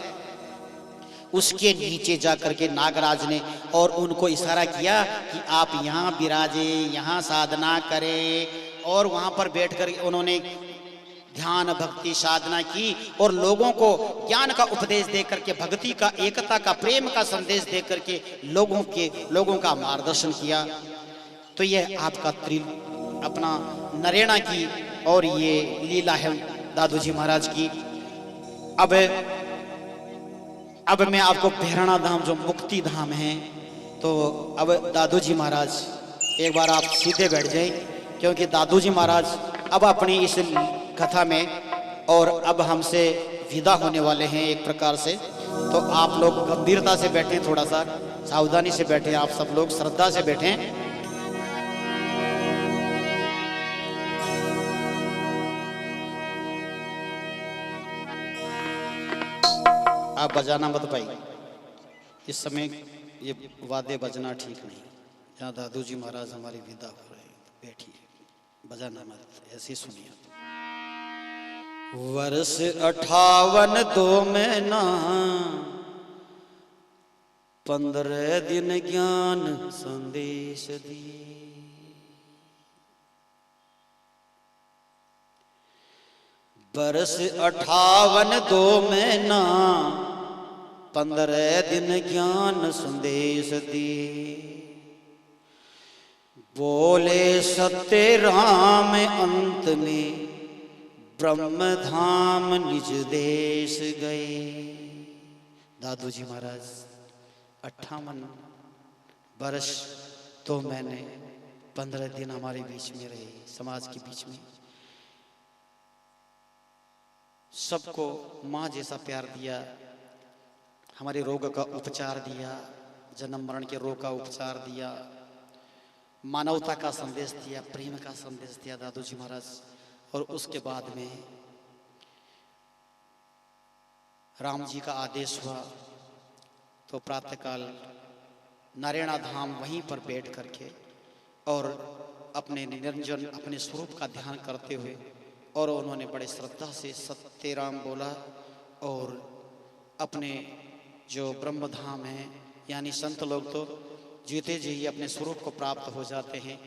उसके नीचे जाकर के नागराज ने और उनको इशारा किया कि आप यहाँ विराजे, यहाँ साधना करें। और वहां पर बैठकर उन्होंने ध्यान भक्ति साधना की और लोगों को ज्ञान का उपदेश दे करके, भक्ति का, एकता का, प्रेम का संदेश दे करके लोगों का मार्गदर्शन किया। तो यह आपका अपना नरेना की और ये लीला है दादू जी महाराज की। अब मैं आपको भैरवनाथ धाम जो मुक्ति धाम है, तो अब दादू जी महाराज एक बार आप सीधे बैठ जाएं, क्योंकि दादू जी महाराज अब अपनी इस कथा में और अब हमसे विदा होने वाले हैं एक प्रकार से। तो आप लोग गंभीरता से बैठें, थोड़ा सा सावधानी से बैठें, आप सब लोग श्रद्धा से बैठें। आप बजाना मत भाई, इस समय ये वाद्य बजना ठीक नहीं। यहाँ दादू जी महाराज हमारी विदा हो रहे हैं, बैठिए, बजाना मत, ऐसे सुनिए। वर्ष 58 दो महीना 15 दिन ज्ञान संदेश दी। वर्ष 58 दो महीना 15 दिन ज्ञान संदेश दिए। बोले सत्य राम अंत में ब्रह्म धाम निज देश गए। दादू जी महाराज 58 वर्ष 2 महीने 15 दिन हमारे बीच में रहे, समाज के बीच में। सबको माँ जैसा प्यार दिया, हमारे रोग का उपचार दिया, जन्म मरण के रोग का उपचार दिया, मानवता का संदेश दिया, प्रेम का संदेश दिया दादू जी महाराज। और उसके बाद में राम जी का आदेश हुआ तो प्रातःकाल नारायणा धाम वहीं पर बैठ करके और अपने निरंजन अपने स्वरूप का ध्यान करते हुए, और उन्होंने बड़े श्रद्धा से सत्य राम बोला और अपने जो ब्रह्म धाम है, यानी संत लोग तो जीते जी ही अपने स्वरूप को प्राप्त हो जाते हैं।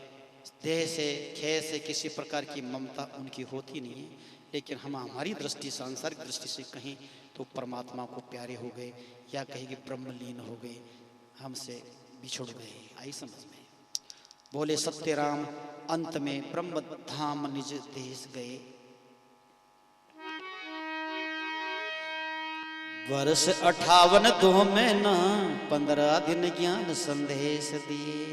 देह से खेह से किसी प्रकार की ममता उनकी होती नहीं है, लेकिन हम हमारी दृष्टि, सांसारिक दृष्टि से कहीं तो परमात्मा को प्यारे हो गए, या कहीं कि ब्रह्मलीन हो गए, हमसे बिछुड़ गए। आई समझ में? बोले सत्य राम अंत में ब्रह्म धाम निज देश गए। वर्ष 58 दो महीना 15 दिन ज्ञान संदेश दिए।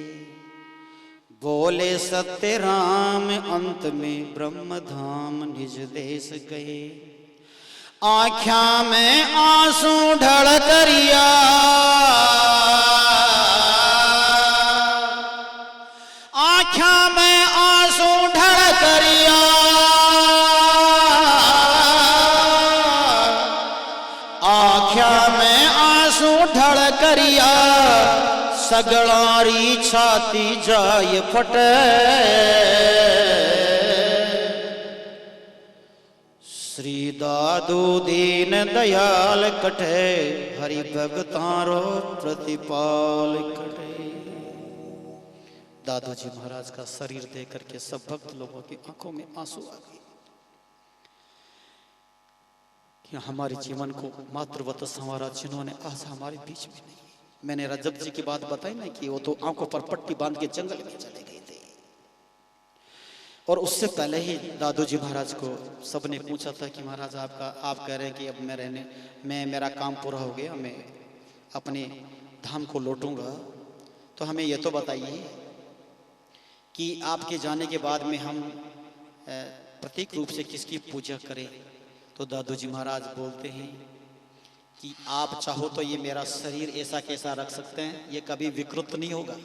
बोले सत्य राम अंत में ब्रह्म धाम निज देश गए। आँखा में आंसू ढल करिया, आँखा में आंसू ढल करिया, आँखा में आंसू ढल करिया, सगलारी छाती जाय फटे। श्री दादू दीन दयाल कटे, हरि भगतारो प्रतिपाल कटे। दादू जी महाराज का शरीर देख करके सब भक्त लोगों की आंखों में आंसू आ गए कि हमारे जीवन को मातृवत संवारा जिन्होंने आज हमारे बीच में नहीं। मैंने रजब जी की बात बताई ना कि वो तो आंखों पर पट्टी बांध के जंगल में चले गए थे, और उससे पहले ही दादू जी महाराज को सबने पूछा था कि महाराज आप कह रहे हैं कि अब मेरा काम पूरा हो गया, मैं अपने धाम को लौटूंगा, तो हमें ये तो बताइए कि आपके जाने के बाद में हम प्रतीक रूप से किसकी पूजा करें। तो दादू जी महाराज बोलते हैं कि आप चाहो तो ये मेरा शरीर ऐसा कैसा रख सकते हैं, ये कभी विकृत नहीं होगा।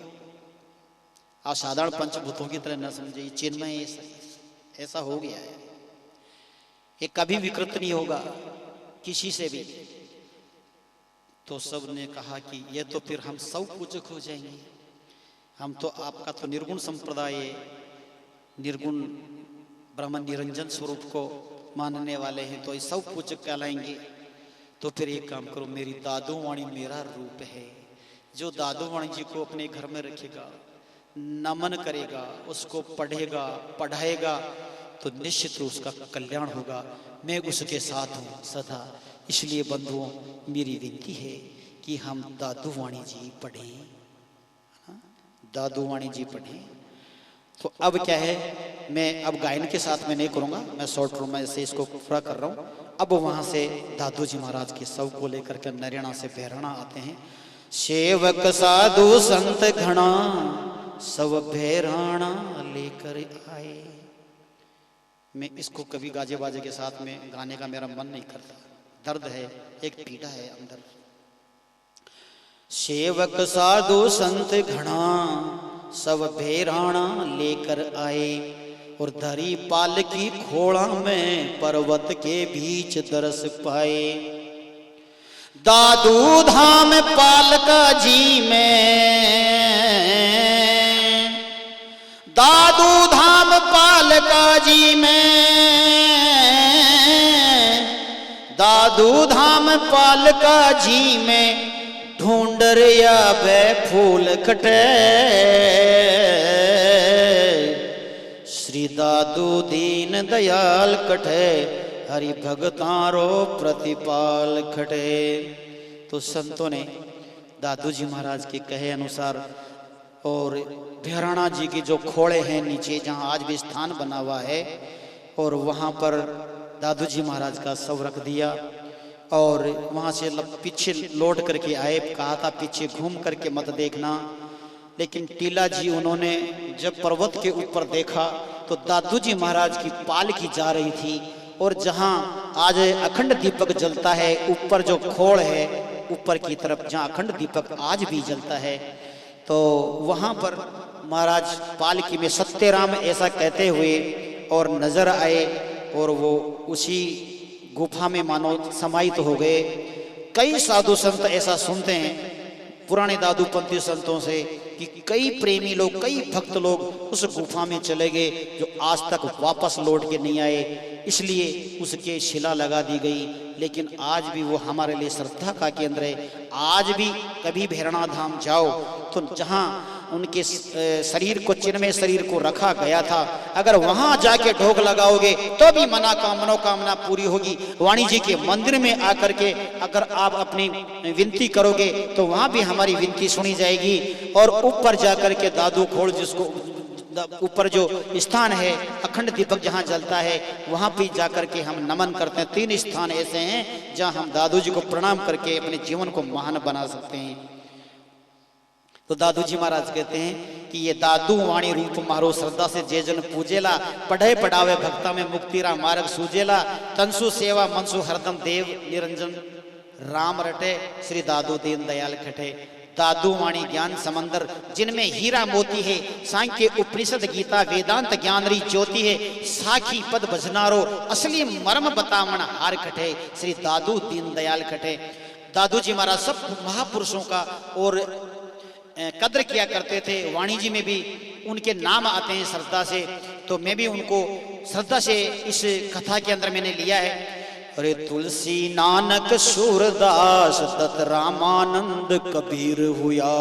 आप साधारण पंचभूतों की तरह न समझिए, चिन्मय ऐसा हो गया है, ये कभी विकृत नहीं होगा किसी से भी। तो सब ने कहा कि ये तो फिर हम सब पूजक हो जाएंगे, हम तो आपका तो निर्गुण संप्रदाय, निर्गुण ब्रह्म निरंजन स्वरूप को मानने वाले हैं, तो ये सब पूजक कहलाएंगे। तो फिर एक काम करो, मेरी दादू वाणी मेरा रूप है, जो दादू वाणी जी को अपने घर में रखेगा, नमन करेगा, उसको पढ़ेगा पढ़ाएगा, तो निश्चित रूप उसका कल्याण होगा। मैं उसके साथ हूँ सदा। इसलिए बंधुओं, मेरी विनती है कि हम दादू वाणी जी पढ़ें, दादू वाणी जी पढ़ें। तो अब क्या है, मैं अब गायन के साथ में नहीं करूँगा, मैं शॉर्ट रूम में से इसको पूरा कर रहा हूँ। अब वहाँ से दादू जी महाराज के सब को लेकर के नरियाणा से बहराना आते हैं। सेवक साधु संत घना सब बहराना लेकर आए। मैं इसको कभी गाजे बाजे के साथ में गाने का मेरा मन नहीं करता, दर्द है, एक पीड़ा है अंदर। सेवक साधु संत घना सब बहराना लेकर आए, और धरी पाल की खोड़ा में पर्वत के बीच दरस पाए। दादू धाम पालका जी में, दादू धाम पालका जी में, दादू धाम पालका जी में ढूंढरिया बे फूल खटे। श्री दादू दीन दयाल कटे हरि भगतारो प्रतिपाल खटे। तो संतों ने दादू जी महाराज के कहे अनुसार और बहराणा जी की जो खोड़े हैं नीचे, जहाँ आज भी स्थान बना हुआ है, और वहाँ पर दादू जी महाराज का शव रख दिया, और वहाँ से पीछे लौट करके आए। कहा था पीछे घूम करके मत देखना, लेकिन टीला जी उन्होंने जब पर्वत के ऊपर देखा तो दादू जी महाराज की पालकी जा रही थी, और जहाँ आज अखंड दीपक जलता है, ऊपर जो खोड़ है ऊपर की तरफ, जहाँ अखंड दीपक आज भी जलता है, तो वहाँ पर महाराज पालकी में सत्यराम ऐसा कहते हुए और नजर आए, और वो उसी गुफा में मानो समाहित हो गए। कई साधु संत ऐसा सुनते हैं पुराने दादूपंथी संतों से कि कई प्रेमी लोग, कई भक्त लोग उस गुफा में चले गए जो आज तक वापस लौट के नहीं आए, इसलिए उसके शिला लगा दी गई। लेकिन आज भी वो हमारे लिए श्रद्धा का केंद्र है। आज भी कभी बहराणा धाम जाओ तो जहाँ उनके शरीर को, चिन्मय शरीर को रखा गया था, अगर वहां जाके ढोक लगाओगे तो भी मनोकामना पूरी होगी। वाणी जी के मंदिर में आकर के अगर आप अपनी विनती करोगे तो वहां भी हमारी विनती सुनी जाएगी। और ऊपर जाकर के दादू खोड़, जिसको ऊपर जो स्थान है अखंड दीपक जहाँ जलता है, वहां भी जाकर के हम नमन करते हैं। 3 स्थान ऐसे हैं जहाँ हम दादू जी को प्रणाम करके अपने जीवन को महान बना सकते हैं। तो दादू जी महाराज कहते हैं कि ये दादू वाणी रूप मारो श्रद्धा से जे जन पूजेला, पढ़े पढ़ावे भक्ता में मुक्तिरा मार्ग सूजेला, तनसु सेवा मनसु हरदम देव निरंजन राम रटे, श्री दादू दीन दयाल खटे। दादू वाणी ज्ञान समंदर जिनमें हीरा मोती है, सांख्य उपनिषद गीता वेदांत ज्ञान री ज्योति है, साखी पद भजनारो असली मर्म बतावण हार खटे, श्री दादू दीन दयाल खटे। दादू जी महाराज सब महापुरुषों का और कद्र किया करते थे। वाणी जी में भी उनके नाम आते हैं श्रद्धा से, तो मैं भी उनको श्रद्धा से इस कथा के अंदर मैंने लिया है। अरे तुलसी नानक सूरदास दत्त रामानंद कबीर हुआ,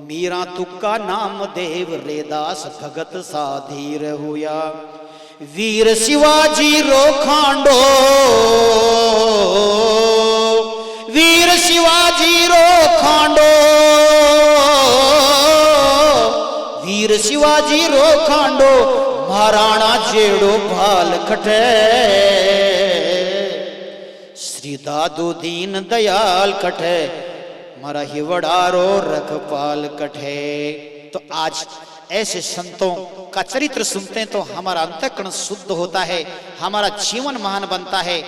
मीरा तुका नाम देव रेदास भगत साधीर हुआ, वीर शिवाजी रो खांडो, वीर शिवाजी रो खांडो, वीर शिवाजी रो खांडो, महाराणा जेड़ो भाल खटे, श्री दादू दीन दयाल कठे, मारा हिवड़ारो रखपाल कठे। तो आज ऐसे संतों का चरित्र सुनते हैं तो हमारा अंतःकरण शुद्ध होता है, हमारा जीवन महान बनता है।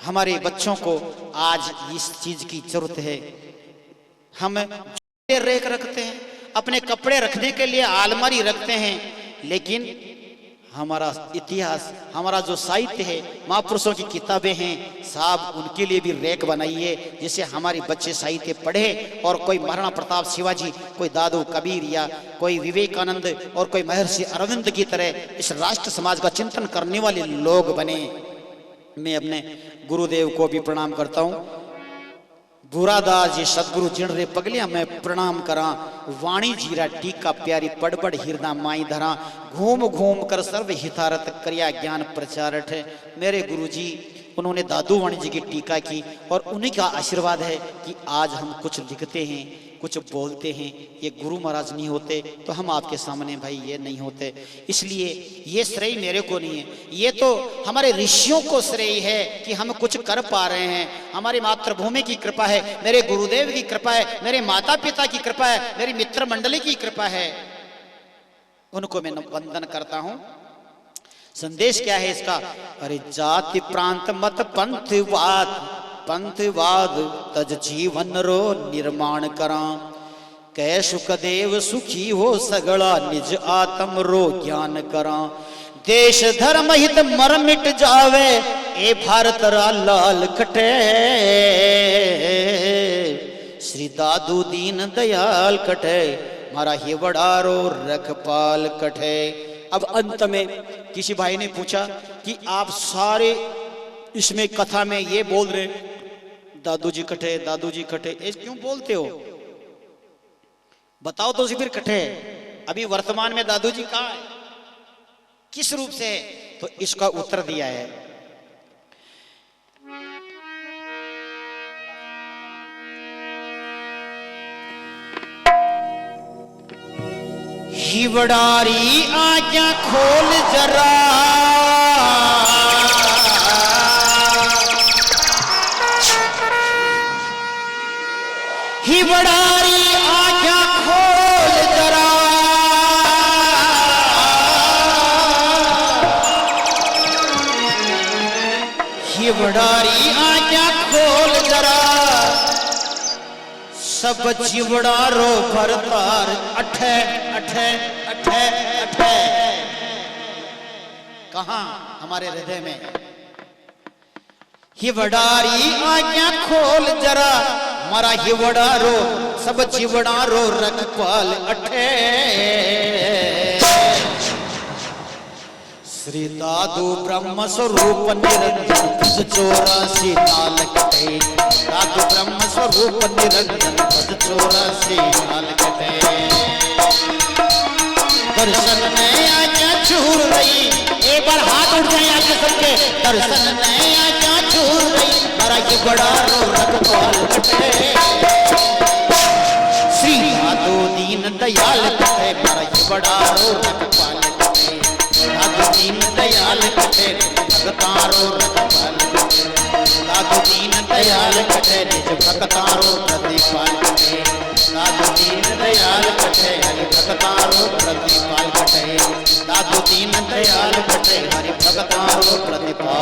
हमारे बच्चों को आज इस चीज की जरूरत है। हम रेक रखते हैं, अपने कपड़े रखने के लिए आलमारी रखते हैं, लेकिन हमारा इतिहास, हमारा जो साहित्य है, महापुरुषों की किताबें हैं साहब, उनके लिए भी रैक बनाइए जिससे हमारे बच्चे साहित्य पढ़े और कोई महाराणा प्रताप शिवाजी, कोई दादू कबीर या कोई विवेकानंद और कोई महर्षि अरविंद की तरह इस राष्ट्र समाज का चिंतन करने वाले लोग बने। मैं अपने गुरुदेव को भी प्रणाम करता हूँ। बुरादास जी सदगुरु जिण रे पगलिया मैं प्रणाम करा, वाणी जीरा टीका प्यारी पड़बड़ हिरदा माई धरा, घूम घूम कर सर्व हितारत करिया ज्ञान प्रचारठ। मेरे गुरु जी उन्होंने दादू वाणी जी की टीका की और उन्हीं का आशीर्वाद है कि आज हम कुछ लिखते हैं, कुछ बोलते हैं। ये गुरु महाराज नहीं होते तो हम आपके सामने भाई ये नहीं होते। इसलिए ये श्रेय मेरे को नहीं है, ये तो हमारे ऋषियों को श्रेय है कि हम कुछ कर पा रहे हैं। हमारी मातृभूमि की कृपा है, मेरे गुरुदेव की कृपा है, मेरे माता पिता की कृपा है, मेरी मित्र मंडली की कृपा है, उनको मैं वंदन करता हूं। संदेश क्या है इसका? अरे जाति प्रांत मत पंथवाद, पंथवाद तज जीवन रो निर्माण करा, कै सुखदेव सुखी हो सगड़ा निज आत्म रो ज्ञान करा, देश धर्म हित मर मिट जावे ए भारत रा लाल कटे, श्री दादू दीन दयाल कटे, मारा हिवड़ारो रखपाल कटे। अब अंत में किसी भाई ने पूछा कि आप सारे इसमें कथा में ये बोल रहे दादू जी कटे, दादू जी कटे, ऐसे क्यों बोलते हो? बताओ तो फिर कटे अभी वर्तमान में दादू जी कहाँ है, किस रूप से है? तो इसका उत्तर दिया है। हिवड़ारी आज्ञा खोल जरा, हिवड़ारी आज्ञा खोल जरा, हिवड़ारी आज्ञा खोल जरा, सब जीवड़ा रो भरतार अठे अठे अठे अठे। कहां? हमारे हृदय में। हिवड़ारी आज्ञा खोल जरा, मारा हिवड़ा रो सब जीवड़ा रो रखपाल अठे, श्री दादू ब्रह्म स्वरूप निरंजन 84 नाल कटे, दादू ब्रह्म स्वरूप निरंजन 84 नाल कटे, दर्शन में आज्ञा छूर रही, एक बार हाथ उठ जाए आपके सबके, दर्शन में आज्ञा छूर रही, मारा ये बड़ा रो रखपाल कटे, श्री दादू दीन दयाल कटे, मारा ये बड़ा रो रखपाल कटे, दादू दीन दयाल कटे भगतारो रखपाल कटे, दादू दीन दयाल कटे निज भगतारो प्रतिपाल कटे, दादू दीन दयाल कटे हरि भगतारो प्रतिपाल कटे, दादू दीन दयाल कटे हरि भगतारो प्रतिपाल